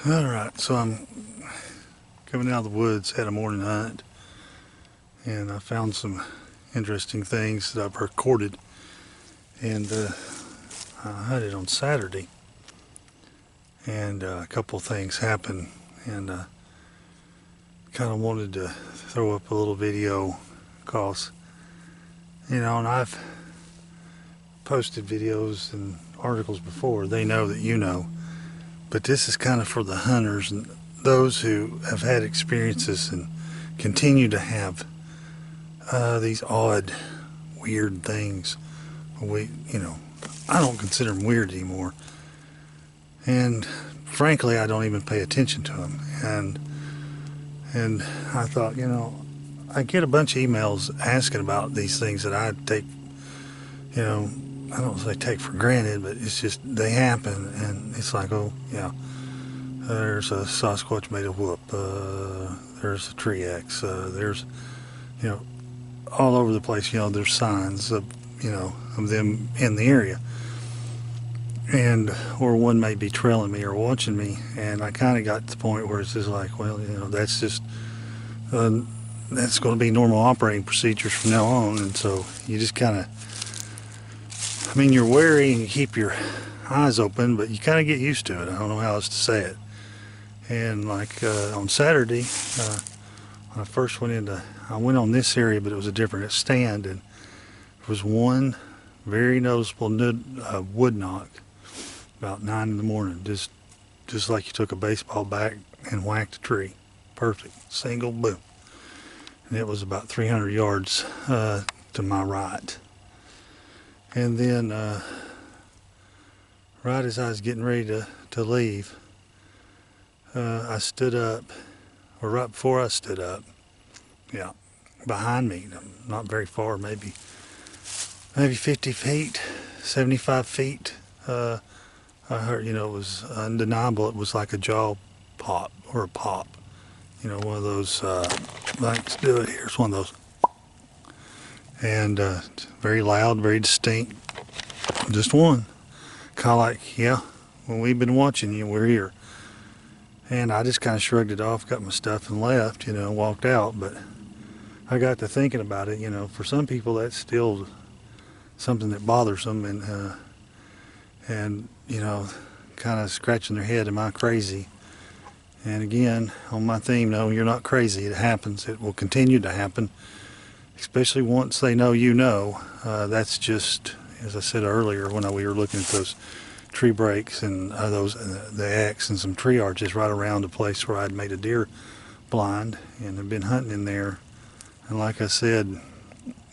Alright, so I'm coming out of the woods, had a morning hunt, and I found some interesting things that I've recorded. And I hunted on Saturday, and a couple of things happened, and kind of wanted to throw up a little video because, and I've posted videos and articles before. They know that you know. But this is kind of for the hunters and those who have had experiences and continue to have these odd, weird things. I don't consider them weird anymore. And frankly, I don't even pay attention to them. And I thought, I get a bunch of emails asking about these things that I take, I don't say take for granted, but it's just they happen, and it's like, oh yeah, there's a Sasquatch made of whoop, there's a tree X, there's all over the place. There's signs of of them in the area, and or one may be trailing me or watching me, and I kind of got to the point where it's just like, well, that's just that's going to be normal operating procedures from now on, and so you just kind of. You're wary and you keep your eyes open, but you kind of get used to it. I don't know how else to say it. And like on Saturday, when I first I went on this area, but it was a different stand, and there was one very noticeable wood knock about 9 in the morning, just like you took a baseball bat and whacked a tree. Perfect, single boom. And it was about 300 yards to my right. And then, right as I was getting ready to leave, I stood up, or right before I stood up, behind me, not very far, maybe 50 feet, 75 feet, I heard, it was undeniable. It was like a jaw pop, or a pop, one of those, let's do it here, it's one of those. And very loud, very distinct. Just one. Kind of like, yeah, when we've been watching you, we're here. And I just kind of shrugged it off, got my stuff and left, walked out. But I got to thinking about it, for some people that's still something that bothers them, and kind of scratching their head, am I crazy? And again, on my theme, no, you're not crazy. It happens. It will continue to happen. Especially once they know that's just, as I said earlier, when we were looking at those tree breaks and the X and some tree arches right around the place where I'd made a deer blind and had been hunting in there. And like I said,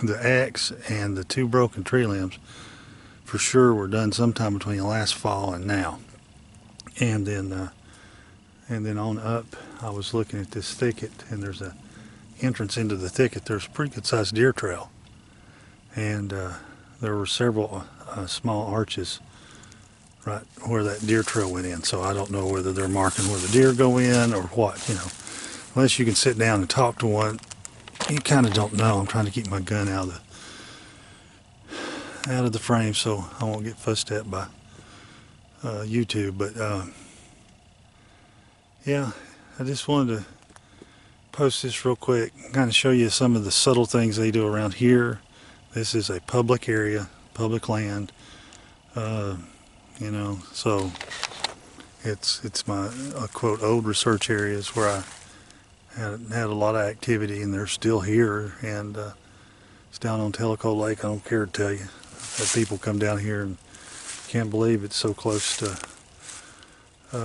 the X and the 2 broken tree limbs for sure were done sometime between last fall and now. And then on up, I was looking at this thicket, and there's a entrance into the thicket. There's a pretty good sized deer trail, and there were several small arches right where that deer trail went in. So I don't know whether they're marking where the deer go in or what. Unless you can sit down and talk to one, you kind of don't know. I'm trying to keep my gun out of the frame so I won't get fussed at by YouTube. But yeah, I just wanted to post this real quick, kind of show you some of the subtle things they do around here. This is a public area, public land, so it's my quote old research areas where I had a lot of activity, and they're still here. And it's down on Tellico Lake. I don't care to tell you that people come down here and can't believe it's so close to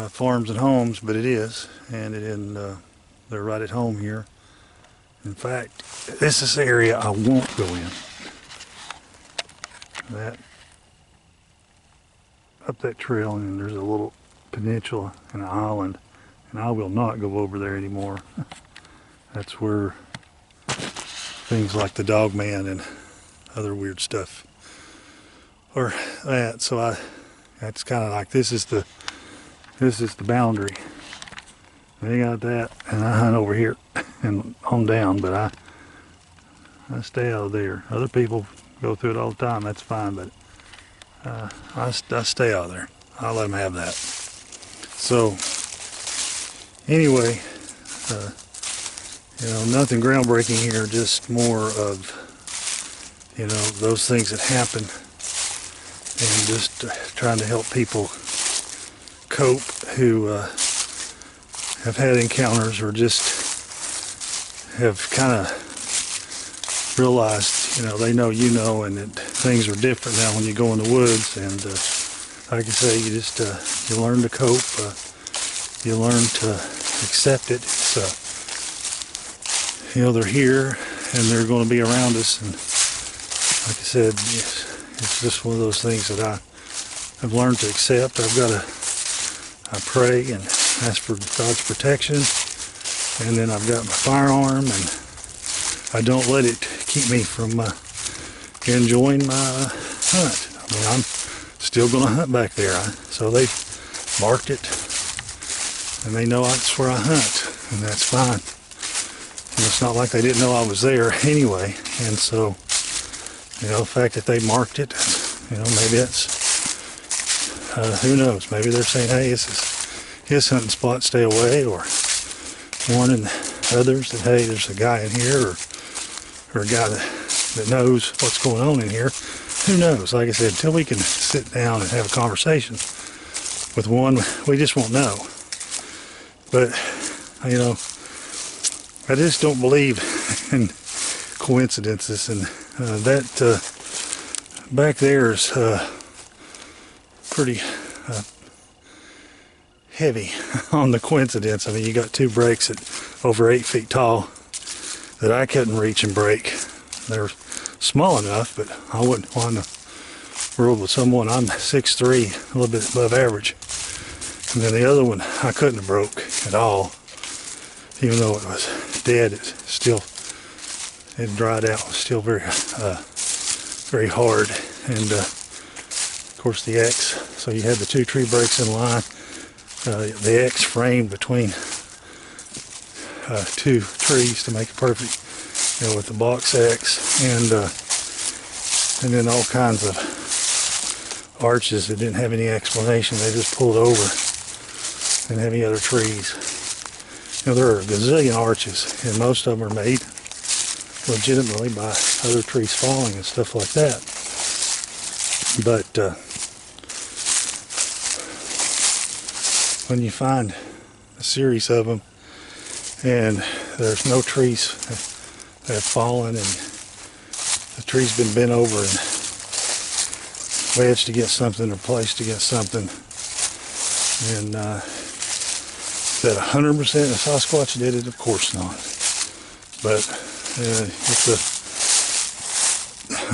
farms and homes, but it is, and they're right at home here. In fact, this is the area I won't go in. Up that trail, and there's a little peninsula and an island, and I will not go over there anymore. That's where things like the dog man and other weird stuff are at. So that's kind of like, this is the boundary. They got that, and I hunt over here and on down, but I stay out of there. Other people go through it all the time, that's fine, but I stay out of there. I'll let them have that. So Anyway, you know, nothing groundbreaking here, just more of, you know, those things that happen, and just trying to help people cope who have had encounters or just have kind of realized, you know, they know you know, and that things are different now when you go in the woods. And like I say, you just you learn to cope, you learn to accept it. So, you know, they're here and they're going to be around us, and like I said, it's just one of those things that I've learned to accept. I pray and ask for God's protection, and then I've got my firearm, and I don't let it keep me from enjoying my hunt. I mean, I'm still going to hunt back there. So they marked it, and they know that's where I hunt, and that's fine. And it's not like they didn't know I was there anyway. And so, you know, the fact that they marked it, you know, maybe that's, who knows, maybe they're saying, hey, this is his hunting spot, stay away, or warning others that, hey, there's a guy in here, or a guy that knows what's going on in here. Who knows? Like I said, until we can sit down and have a conversation with one, we just won't know. But, you know, I just don't believe in coincidences, and that back there is pretty heavy on the coincidence. I mean, you got two breaks at over 8 feet tall that I couldn't reach and break. They're small enough, but I wouldn't want to roll with someone. I'm 6'3", a little bit above average. And then the other one I couldn't have broke at all. Even though it was dead, it dried out. It was still very very hard. And of course the X, so you had the two tree breaks in line, the X framed between two trees to make it perfect, you know, with the box X, and then all kinds of arches that didn't have any explanation. They just pulled over and heavy other trees. You know, there are a gazillion arches, and most of them are made legitimately by other trees falling and stuff like that. But when you find a series of them and there's no trees that have fallen, and the tree's been bent over and wedged against something or placed against something, and is that 100% a Sasquatch did it? Of course not. But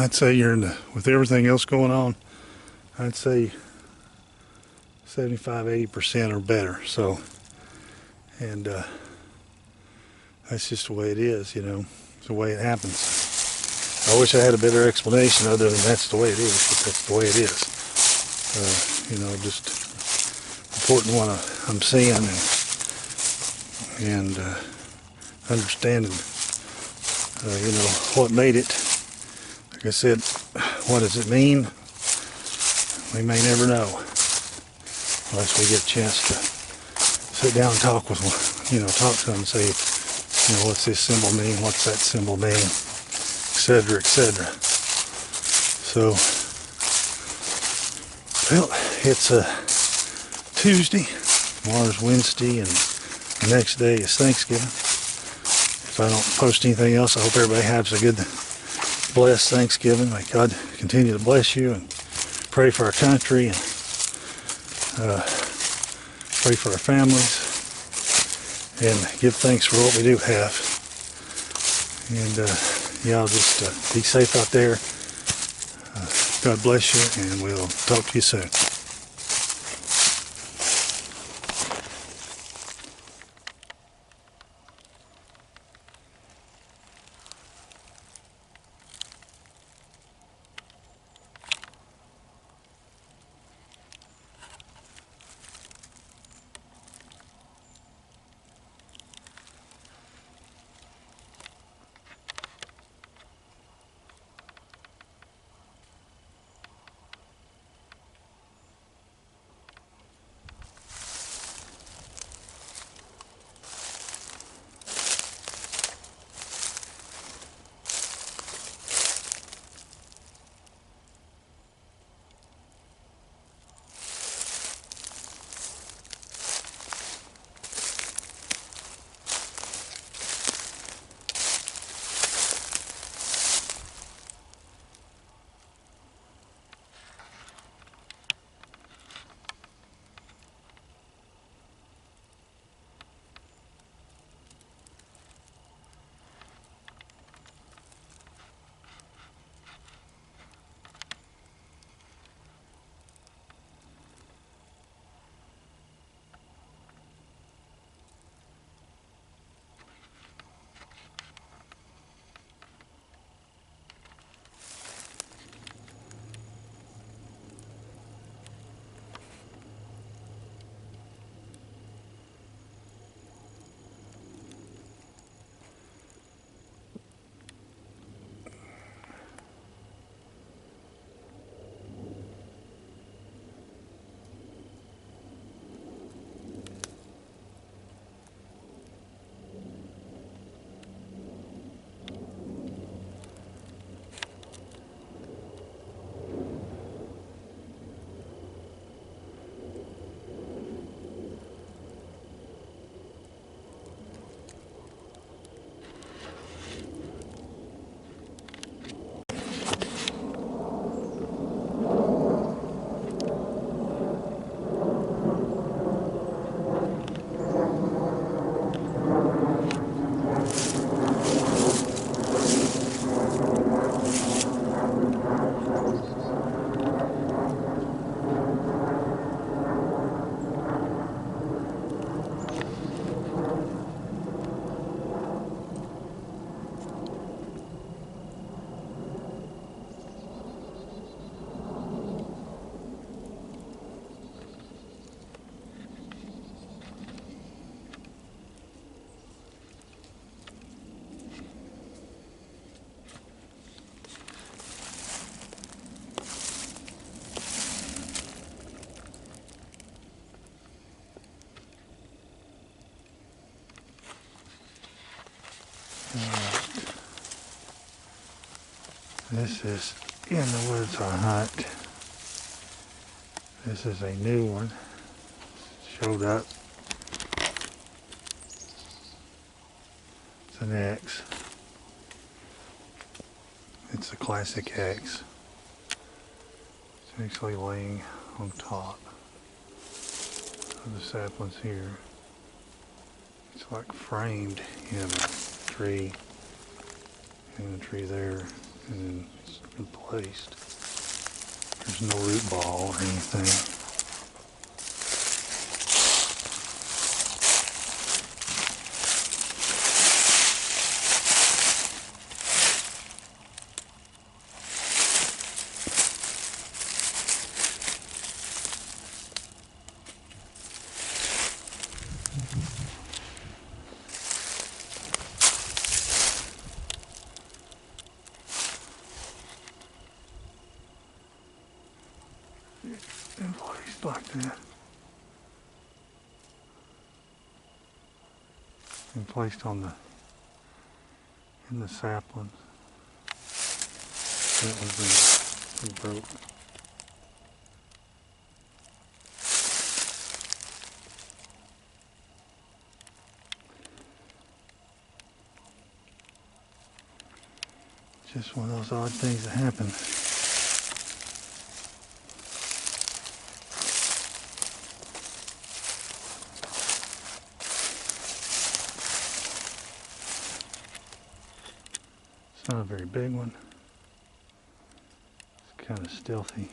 I'd say you're with everything else going on, I'd say 75-80% or better. So, and that's just the way it is, you know. It's the way it happens. I wish I had a better explanation other than that's the way it is, but that's the way it is. You know, just reporting what I'm seeing, and understanding, you know, what made it. Like I said, what does it mean? We may never know unless we get a chance to sit down and talk with one, you know, talk to them and say, you know, what's this symbol mean? What's that symbol mean? Etc., etc. So, well, it's a Tuesday. Tomorrow's Wednesday, and the next day is Thanksgiving. If I don't post anything else, I hope everybody has a good, blessed Thanksgiving. May God continue to bless you, and pray for our country, and pray for our families, and give thanks for what we do have. And y'all just be safe out there. God bless you, and we'll talk to you soon. This is in the woods I hunt. This is a new one. Showed up. It's an X. It's a classic X. It's actually laying on top of the saplings here. It's like framed in a tree, and a tree there, and then it's replaced. There's no root ball or anything. And placed like that. And placed on in the saplings. That was broke. Just one of those odd things that happen. It's not a very big one. It's kind of stealthy.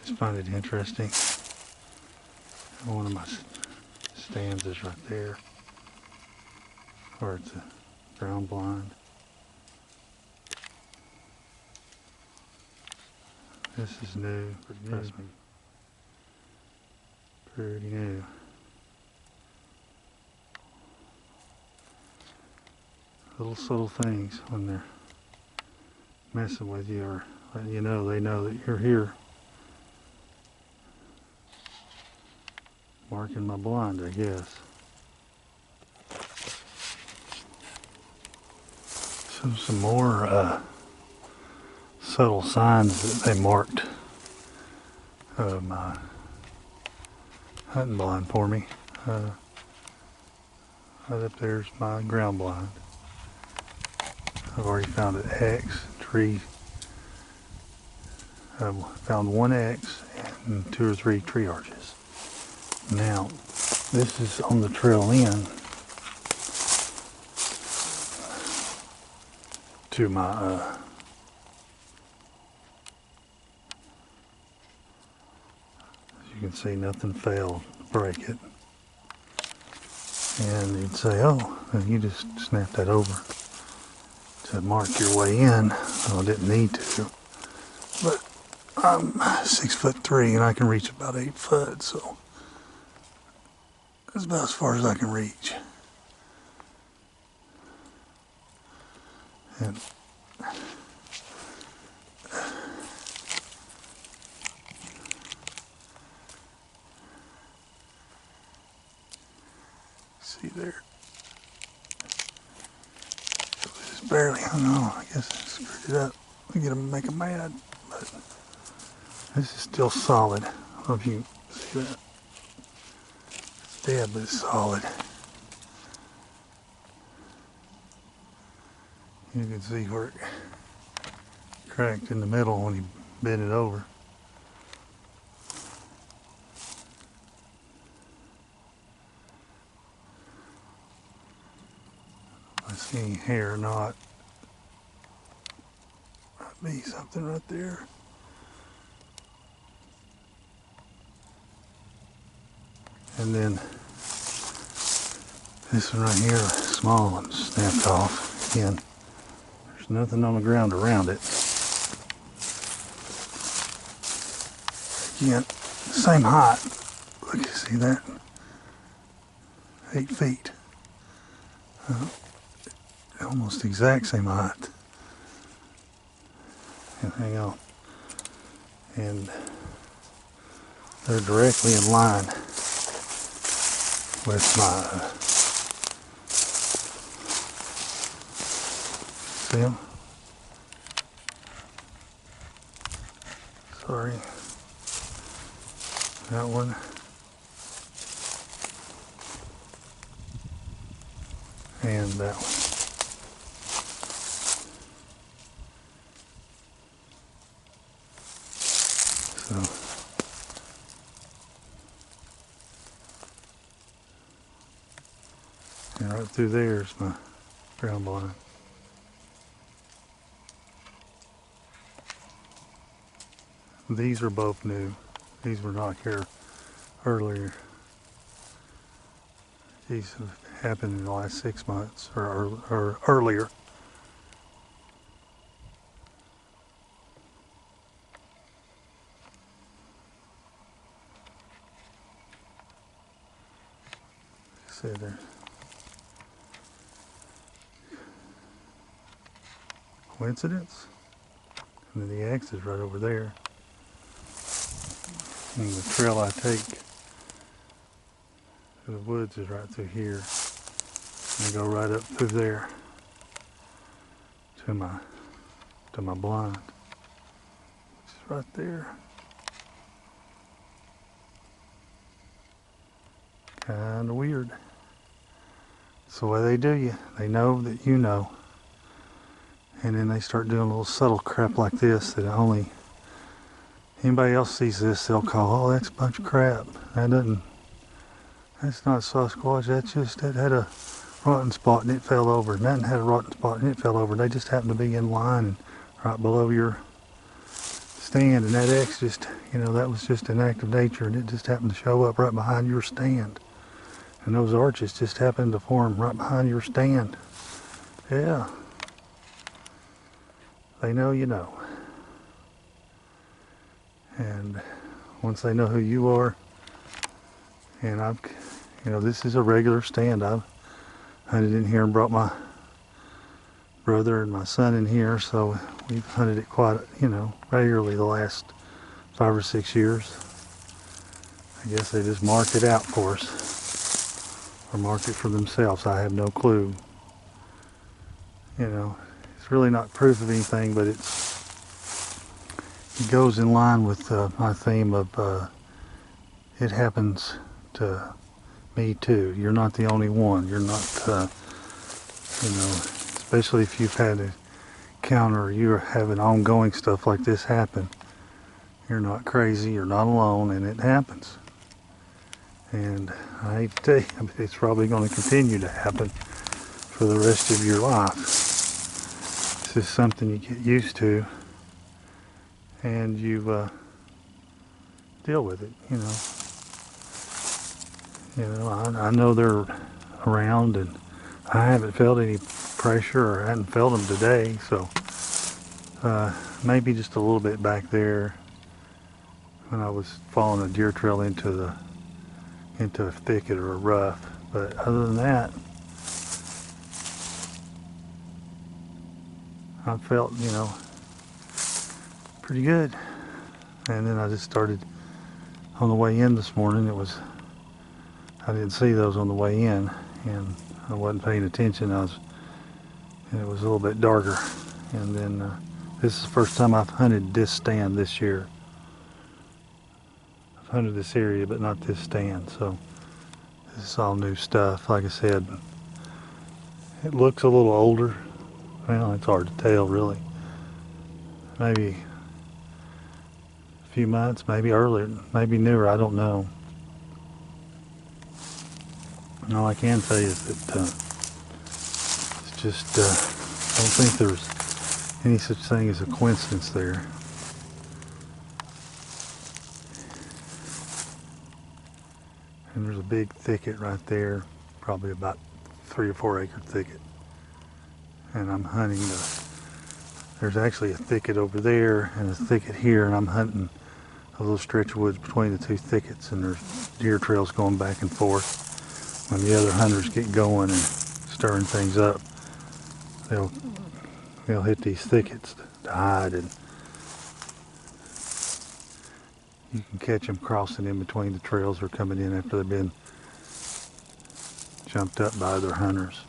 Just find it interesting. One of my stands is right there. Or it's a ground blind. This is new, trust me. Pretty new. Little subtle things when they're messing with you or letting you know they know that you're here. Marking my blind, I guess. So some more subtle signs that they marked my hunting blind for me. Right up there's my ground blind. I've already found an X tree. I've found one X and 2 or 3 tree arches. Now, this is on the trail in to my as you can see, nothing failed to break it. And you'd say, oh, and you just snap that over to mark your way in. Well, I didn't need to, but I'm 6'3" and I can reach about 8 foot, so that's about as far as I can reach. And see there, just barely hung on. I guess I screwed it up. I get them, make them mad, but this is still solid. I don't know if you can see that. It's dead, but it's solid. You can see where it cracked in the middle when he bent it over. I see any hair or not. Might be something right there. And then this one right here, small one, snapped off. Again, there's nothing on the ground around it. Again, same height. Look, you see that? 8 feet. almost exact same height. And hang on. And they're directly in line with my, see them? Sorry. That one. And that one. So, and right through there is my ground blind. These are both new. These were not here earlier. These have happened in the last 6 months or earlier. See there. Coincidence? And then the X is right over there. And the trail I take to the woods is right through here. And I go right up through there to my blind, which is right there. Kinda weird. It's the way they do you. They know that you know. And then they start doing a little subtle crap like this that only anybody else sees this, they'll call, oh, that's a bunch of crap. That's not Sasquatch, that had a rotten spot and it fell over. And that had a rotten spot and it fell over. They just happened to be in line right below your stand. And that X just, that was just an act of nature and it just happened to show up right behind your stand. And those arches just happened to form right behind your stand. Yeah. They know you know. And once they know who you are, and this is a regular stand. I've hunted in here and brought my brother and my son in here, so we've hunted it quite, regularly the last 5 or 6 years. I guess they just mark it out for us, or mark it for themselves. I have no clue. It's really not proof of anything, but it goes in line with my theme of it happens to me too. You're not the only one. You're not, especially if you've had an encounter or you're having ongoing stuff like this happen. You're not crazy. You're not alone, and it happens. And I hate to tell you, it's probably going to continue to happen for the rest of your life. It's just something you get used to, and you deal with it. I know they're around, and I haven't felt any pressure, or I hadn't felt them today. So maybe just a little bit back there when I was following a deer trail into a thicket or a rough. But other than that, I felt, pretty good. And then I just started on the way in this morning. I didn't see those on the way in, and I wasn't paying attention. It was a little bit darker. And then this is the first time I've hunted this stand this year. I've hunted this area, but not this stand. So this is all new stuff. Like I said, it looks a little older. Well, it's hard to tell, really. Maybe a few months, maybe earlier, maybe newer, I don't know. And all I can tell you is that it's just, I don't think there's any such thing as a coincidence there. And there's a big thicket right there, probably about 3 or 4 acre thicket. And I'm hunting there's actually a thicket over there and a thicket here, and I'm hunting a little stretch of woods between the two thickets, and there's deer trails going back and forth when the other hunters get going and stirring things up. they'll hit these thickets to hide, and you can catch them crossing in between the trails or coming in after they've been jumped up by other hunters.